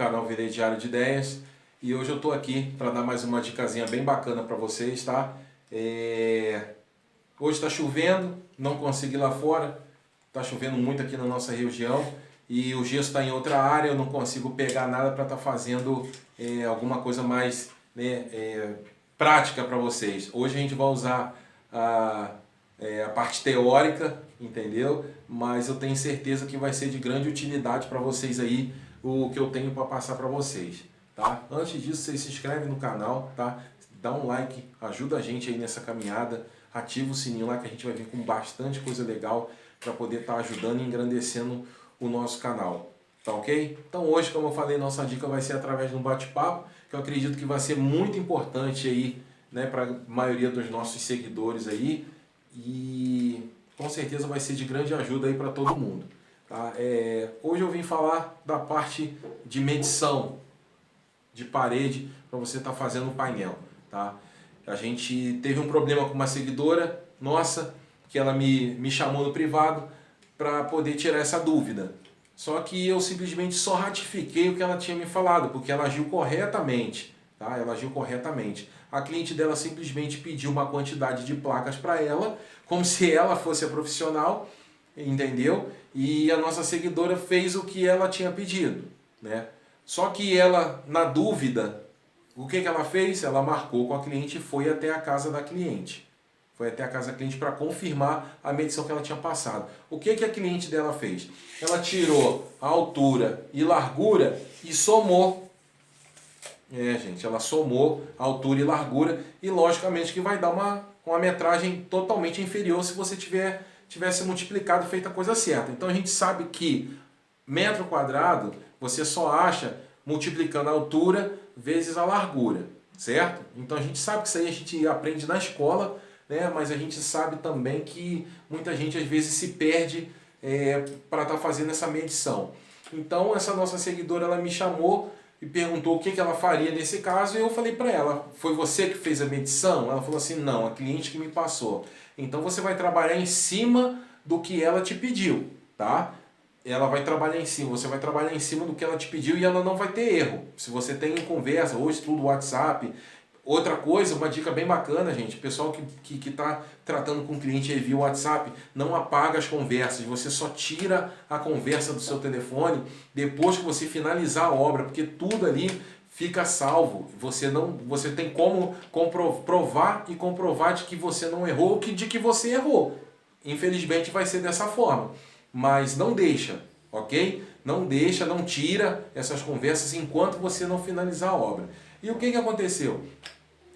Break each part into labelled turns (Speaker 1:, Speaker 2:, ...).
Speaker 1: canal Virei Diário de Ideias e hoje eu estou aqui para dar mais uma dicasinha bem bacana para vocês, tá? Hoje está chovendo, não consegui ir lá fora, está chovendo muito aqui na nossa região e o gesso está em outra área, eu não consigo pegar nada para estar fazendo alguma coisa mais prática para vocês. Hoje a gente vai usar a parte teórica, entendeu? Mas eu tenho certeza que vai ser de grande utilidade para vocês aí o que eu tenho para passar para vocês, tá? Antes disso, vocês se inscrevem no canal, tá? Dá um like, ajuda a gente aí nessa caminhada, ativa o sininho lá que a gente vai vir com bastante coisa legal para poder estar ajudando e engrandecendo o nosso canal, tá ok? Então hoje, como eu falei, nossa dica vai ser através de um bate-papo, que eu acredito que vai ser muito importante aí, né, para a maioria dos nossos seguidores aí, e com certeza vai ser de grande ajuda aí para todo mundo. Tá? Hoje eu vim falar da parte de medição de parede para você estar fazendo o painel. Tá? A gente teve um problema com uma seguidora nossa, que ela me chamou no privado para poder tirar essa dúvida. Só que eu simplesmente só ratifiquei o que ela tinha me falado, porque ela agiu corretamente. Tá? Ela agiu corretamente. A cliente dela simplesmente pediu uma quantidade de placas para ela, como se ela fosse a profissional, entendeu? E a nossa seguidora fez o que ela tinha pedido, né? Só que ela, na dúvida, o que ela fez? Ela marcou com a cliente e foi até a casa da cliente. Foi até a casa da cliente para confirmar a medição que ela tinha passado. O que a cliente dela fez? Ela tirou a altura e largura e somou. Gente, ela somou a altura e largura e logicamente que vai dar uma metragem totalmente inferior se você tivesse multiplicado e feito a coisa certa. Então a gente sabe que metro quadrado você só acha multiplicando a altura vezes a largura, certo? Então a gente sabe que isso aí a gente aprende na escola, né? Mas a gente sabe também que muita gente às vezes se perde para estar fazendo essa medição. Então essa nossa seguidora ela me chamou e perguntou o que ela faria nesse caso, e eu falei para ela, foi você que fez a medição? Ela falou assim, não, a cliente que me passou. Então você vai trabalhar em cima do que ela te pediu, tá? Ela vai trabalhar em cima, você vai trabalhar em cima do que ela te pediu e ela não vai ter erro. Se você tem conversa, hoje tudo WhatsApp. Outra coisa, uma dica bem bacana, gente, o pessoal que está tratando com o cliente aí via WhatsApp, não apaga as conversas, você só tira a conversa do seu telefone depois que você finalizar a obra, porque tudo ali fica salvo. Você tem como provar e comprovar de que você não errou ou de que você errou. Infelizmente vai ser dessa forma, mas não deixa, ok? Não deixa, não tira essas conversas enquanto você não finalizar a obra. E o que aconteceu?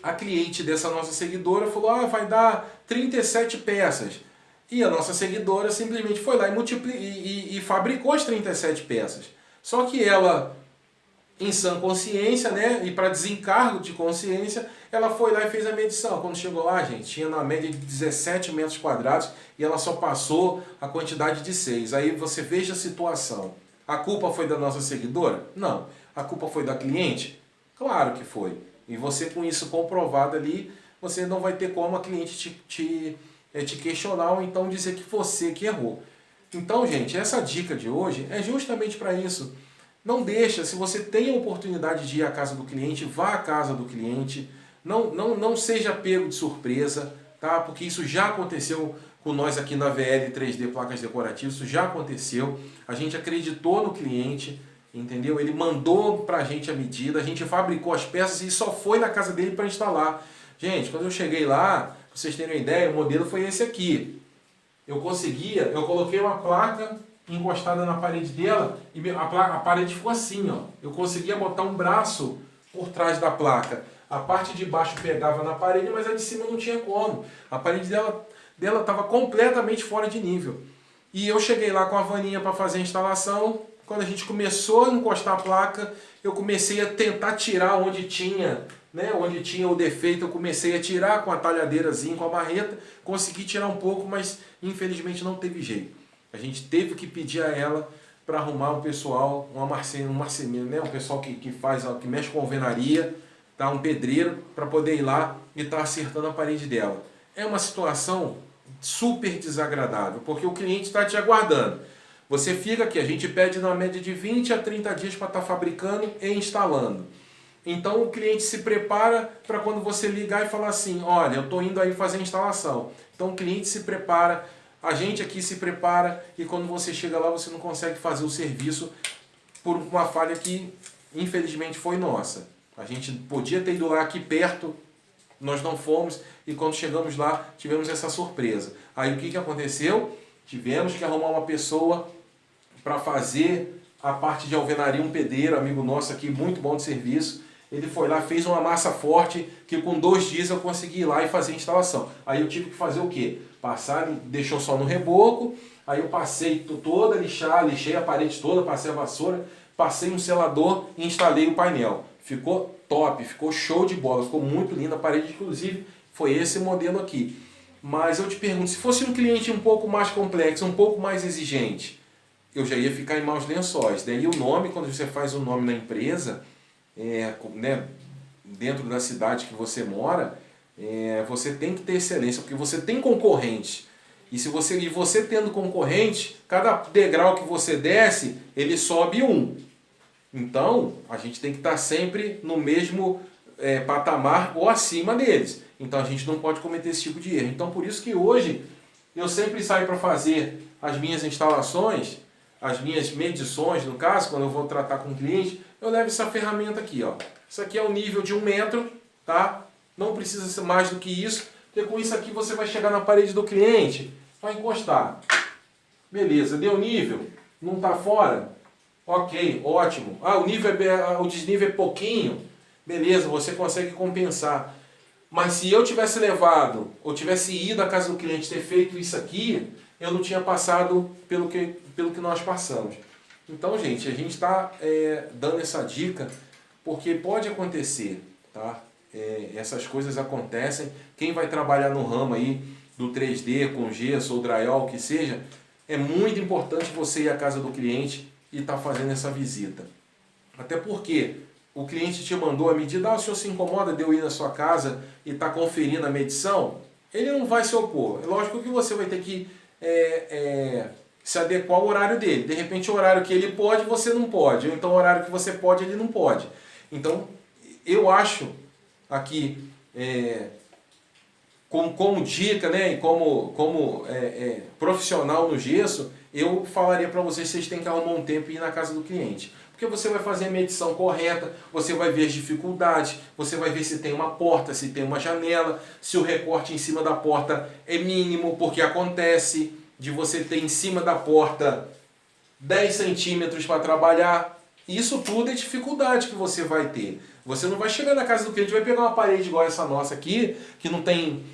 Speaker 1: A cliente dessa nossa seguidora falou, vai dar 37 peças. E a nossa seguidora simplesmente foi lá e fabricou as 37 peças. Só que ela, em sã consciência, né, e para desencargo de consciência, ela foi lá e fez a medição. Quando chegou lá, gente, tinha na média de 17 metros quadrados e ela só passou a quantidade de 6. Aí você veja a situação. A culpa foi da nossa seguidora? Não. A culpa foi da cliente? Claro que foi. E você com isso comprovado ali, você não vai ter como a cliente te questionar ou então dizer que você que errou. Então, gente, essa dica de hoje é justamente para isso. Não deixa, se você tem a oportunidade de ir à casa do cliente, vá à casa do cliente. Não seja pego de surpresa, tá? Porque isso já aconteceu com nós aqui na VL 3D Placas Decorativas, isso já aconteceu. A gente acreditou no cliente, entendeu? Ele mandou pra gente a medida, a gente fabricou as peças e só foi na casa dele para instalar. Gente, quando eu cheguei lá, pra vocês terem uma ideia, o modelo foi esse aqui. Eu coloquei uma placa encostada na parede dela e a parede ficou assim, ó. Eu conseguia botar um braço por trás da placa. A parte de baixo pegava na parede, mas a de cima não tinha como. A parede dela estava completamente fora de nível. E eu cheguei lá com a vaninha para fazer a instalação. Quando a gente começou a encostar a placa, eu comecei a tentar tirar onde tinha o defeito, eu comecei a tirar com a talhadeirazinha, com a marreta, consegui tirar um pouco, mas infelizmente não teve jeito. A gente teve que pedir a ela para arrumar um pessoal, um marceneiro, né? Um pessoal que mexe com alvenaria, tá? Um pedreiro, para poder ir lá e estar acertando a parede dela. É uma situação super desagradável, porque o cliente está te aguardando. Você fica aqui, a gente pede na média de 20 a 30 dias para estar fabricando e instalando. Então o cliente se prepara para quando você ligar e falar assim, olha, eu estou indo aí fazer a instalação. Então o cliente se prepara, a gente aqui se prepara e quando você chega lá você não consegue fazer o serviço por uma falha que infelizmente foi nossa. A gente podia ter ido lá aqui perto, nós não fomos e quando chegamos lá tivemos essa surpresa. Aí o que aconteceu? Tivemos que arrumar uma pessoa para fazer a parte de alvenaria, um pedreiro, amigo nosso aqui, muito bom de serviço. Ele foi lá, fez uma massa forte, que com 2 dias eu consegui ir lá e fazer a instalação. Aí eu tive que fazer o quê? Passar, deixou só no reboco, aí eu passei toda, lixei a parede toda, passei a vassoura, passei um selador e instalei o painel. Ficou top, ficou show de bola, ficou muito linda a parede, inclusive foi esse modelo aqui. Mas eu te pergunto, se fosse um cliente um pouco mais complexo, um pouco mais exigente, eu já ia ficar em maus lençóis. Daí o nome, quando você faz o nome na empresa, né, dentro da cidade que você mora, você tem que ter excelência, porque você tem concorrente. E você tendo concorrente, cada degrau que você desce, ele sobe um. Então, a gente tem que estar sempre no mesmo patamar ou acima deles. Então, a gente não pode cometer esse tipo de erro. Então, por isso que hoje, eu sempre saio para fazer as minhas instalações, as minhas medições, no caso, quando eu vou tratar com o cliente, eu levo essa ferramenta aqui, ó. Isso aqui é o nível de 1 metro, tá? Não precisa ser mais do que isso, porque com isso aqui você vai chegar na parede do cliente, vai encostar. Beleza, deu nível? Não está fora? Ok, ótimo. Ah, o desnível é pouquinho? Beleza, você consegue compensar. Mas se eu tivesse levado, ou tivesse ido à casa do cliente ter feito isso aqui, eu não tinha passado pelo que nós passamos. Então, gente, a gente está dando essa dica porque pode acontecer, tá? Essas coisas acontecem. Quem vai trabalhar no ramo aí do 3D, com gesso ou drywall, que seja, é muito importante você ir à casa do cliente e estar fazendo essa visita. Até porque o cliente te mandou a medida, o senhor se incomoda de eu ir na sua casa e estar conferindo a medição? Ele não vai se opor. É lógico que você vai ter que se adequar ao horário dele. De repente o horário que ele pode, você não pode. Ou então o horário que você pode, ele não pode. Então, eu acho aqui, como dica, né, e como profissional no gesso, eu falaria para vocês têm que arrumar um tempo e ir na casa do cliente. Porque você vai fazer a medição correta, você vai ver as dificuldades, você vai ver se tem uma porta, se tem uma janela, se o recorte em cima da porta é mínimo, porque acontece de você ter em cima da porta 10 centímetros para trabalhar. Isso tudo é dificuldade que você vai ter. Você não vai chegar na casa do cliente e vai pegar uma parede igual essa nossa aqui, que não tem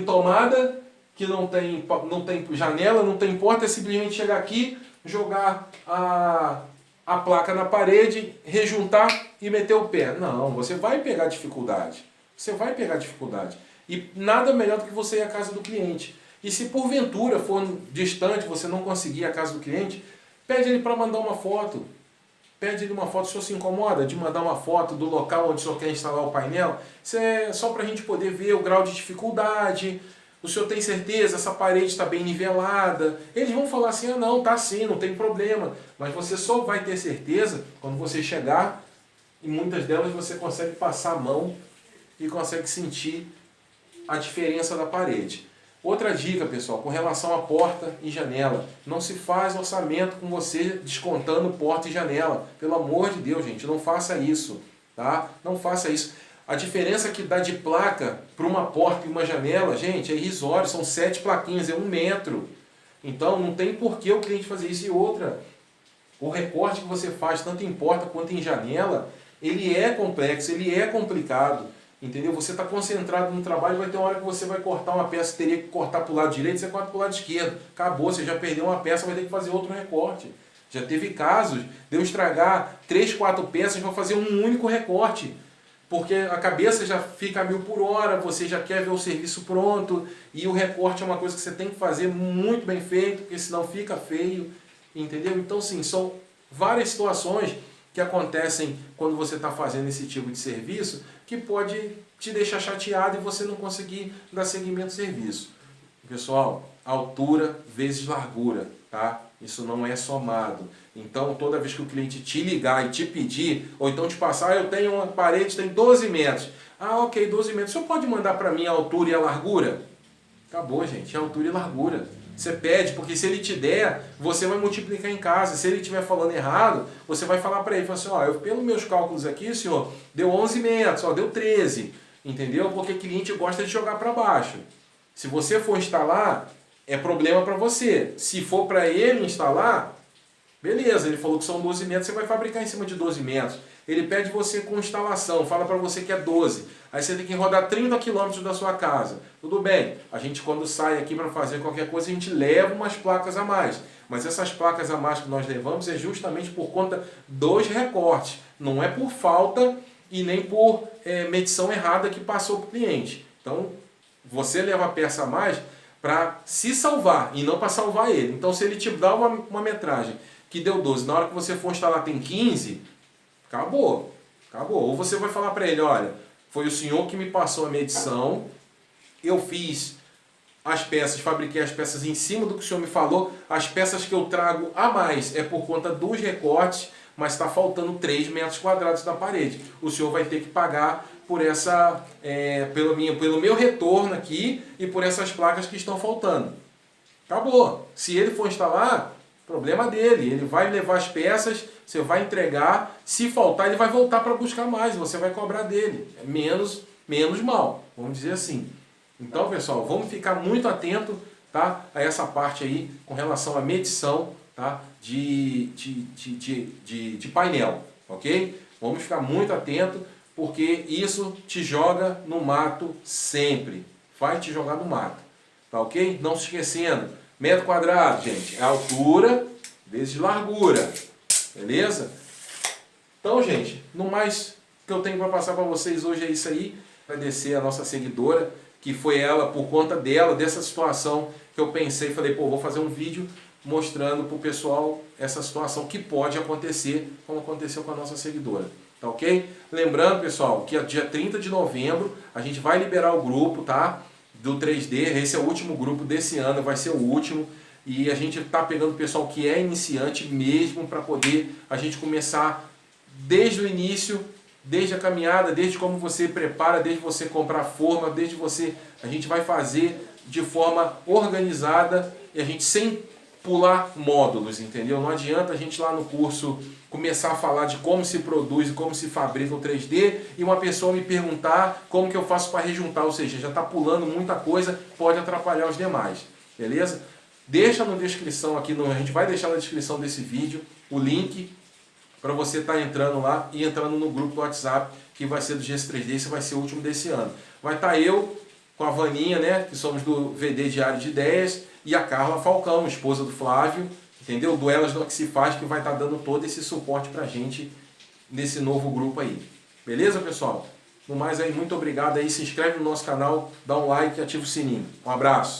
Speaker 1: tomada, que não tem janela, não tem porta, é simplesmente chegar aqui, jogar a placa na parede, rejuntar e meter o pé. Não, você vai pegar dificuldade. Você vai pegar dificuldade. E nada melhor do que você ir à casa do cliente. E se porventura for distante, você não conseguir ir à casa do cliente, pede ele para mandar uma foto. Pede ele uma foto, o senhor se incomoda de mandar uma foto do local onde o senhor quer instalar o painel? Isso é só para a gente poder ver o grau de dificuldade. O senhor tem certeza? Essa parede está bem nivelada? Eles vão falar assim, ah não, tá sim, não tem problema. Mas você só vai ter certeza quando você chegar, e muitas delas você consegue passar a mão e consegue sentir a diferença da parede. Outra dica, pessoal, com relação a porta e janela. Não se faz orçamento com você descontando porta e janela. Pelo amor de Deus, gente, não faça isso, tá? Não faça isso. A diferença que dá de placa para uma porta e uma janela, gente, é irrisório. São 7 plaquinhas, é 1 metro. Então, não tem por que o cliente fazer isso. E outra, o recorte que você faz, tanto em porta quanto em janela, ele é complexo, ele é complicado. Entendeu? Você está concentrado no trabalho, vai ter uma hora que você vai cortar uma peça, teria que cortar para o lado direito, você corta para o lado esquerdo. Acabou, você já perdeu uma peça, vai ter que fazer outro recorte. Já teve casos de eu estragar 3, 4 peças para fazer um único recorte. Porque a cabeça já fica a 1000 por hora, você já quer ver o serviço pronto, e o recorte é uma coisa que você tem que fazer muito bem feito, porque senão fica feio. Entendeu? Então, sim, são várias situações que acontecem quando você está fazendo esse tipo de serviço, que pode te deixar chateado e você não conseguir dar seguimento ao serviço. Pessoal, altura vezes largura, tá? isso não é somado. Então, toda vez que o cliente te ligar e te pedir, ou então te passar, eu tenho uma parede, tem 12 metros. Ah, ok, 12 metros. O senhor pode mandar para mim a altura e a largura? Acabou, gente, é altura e largura. Você pede, porque se ele te der, você vai multiplicar em casa. Se ele estiver falando errado, você vai falar para ele, fala assim, ó, pelos meus cálculos aqui, senhor, deu 11 metros, ó, deu 13. Entendeu? Porque o cliente gosta de jogar para baixo. Se você for instalar, é problema para você. Se for para ele instalar, beleza, ele falou que são 12 metros, você vai fabricar em cima de 12 metros. Ele pede você com instalação, fala para você que é 12. Aí você tem que rodar 30 km da sua casa. Tudo bem, a gente quando sai aqui para fazer qualquer coisa, a gente leva umas placas a mais. Mas essas placas a mais que nós levamos é justamente por conta dos recortes. Não é por falta e nem por medição errada que passou para o cliente. Então, você leva a peça a mais para se salvar e não para salvar ele. Então, se ele te dá uma metragem que deu 12, na hora que você for instalar tem 15, acabou. Acabou. Ou você vai falar para ele, olha, foi o senhor que me passou a medição, eu fiz as peças, fabriquei as peças em cima do que o senhor me falou, as peças que eu trago a mais é por conta dos recortes, mas está faltando 3 metros quadrados da parede. O senhor vai ter que pagar por essa, pelo meu retorno aqui e por essas placas que estão faltando. Acabou. Se ele for instalar, problema dele. Ele vai levar as peças, você vai entregar. Se faltar, ele vai voltar para buscar mais. Você vai cobrar dele. É menos mal, vamos dizer assim. Então, pessoal, vamos ficar muito atento, tá, a essa parte aí com relação à medição, tá, de painel, ok? Vamos ficar muito atento, porque isso te joga no mato sempre. Vai te jogar no mato, tá ok? Não se esquecendo, metro quadrado, gente, é altura vezes largura, beleza? Então, gente, no mais que eu tenho para passar para vocês hoje é isso aí. Agradecer a nossa seguidora, que foi ela, por conta dela, dessa situação que eu pensei, falei, pô, vou fazer um vídeo mostrando para o pessoal essa situação que pode acontecer, como aconteceu com a nossa seguidora. Tá ok? Lembrando, pessoal, que dia 30 de novembro a gente vai liberar o grupo, tá? Do 3D, esse é o último grupo desse ano, vai ser o último. E a gente tá pegando o pessoal que é iniciante mesmo para poder a gente começar desde o início, desde a caminhada, desde como você prepara, desde você comprar forma, desde você... A gente vai fazer de forma organizada e a gente sem pular módulos, entendeu? Não adianta a gente lá no curso começar a falar de como se produz e como se fabrica o 3D e uma pessoa me perguntar como que eu faço para rejuntar, ou seja, já está pulando muita coisa, pode atrapalhar os demais, beleza? Deixa na descrição aqui, a gente vai deixar na descrição desse vídeo o link para você estar entrando lá e entrando no grupo do WhatsApp, que vai ser do GS 3D, esse vai ser o último desse ano. Vai estar eu com a Vaninha, né, que somos do VD Diário de Ideias, e a Carla Falcão, esposa do Flávio, entendeu? Do Elas do que se faz, que vai estar dando todo esse suporte pra gente nesse novo grupo aí. Beleza, pessoal? No mais aí, muito obrigado aí, se inscreve no nosso canal, dá um like e ativa o sininho. Um abraço!